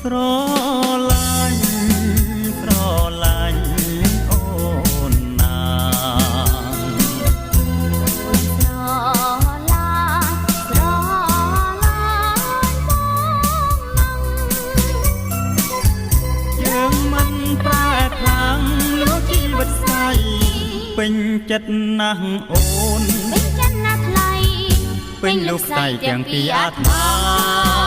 ស្រឡាញ់ស្រឡាញ់អូនណាស្រឡាញ់ស្រឡាញ់យើងមិនប្រែខ្លាំងលោកជីវិតស្អីពេញចិត្តណាស់អូនពេញចិត្តណាស់ថ្លៃពេញលោកស្អីទាំងពីអាត្មា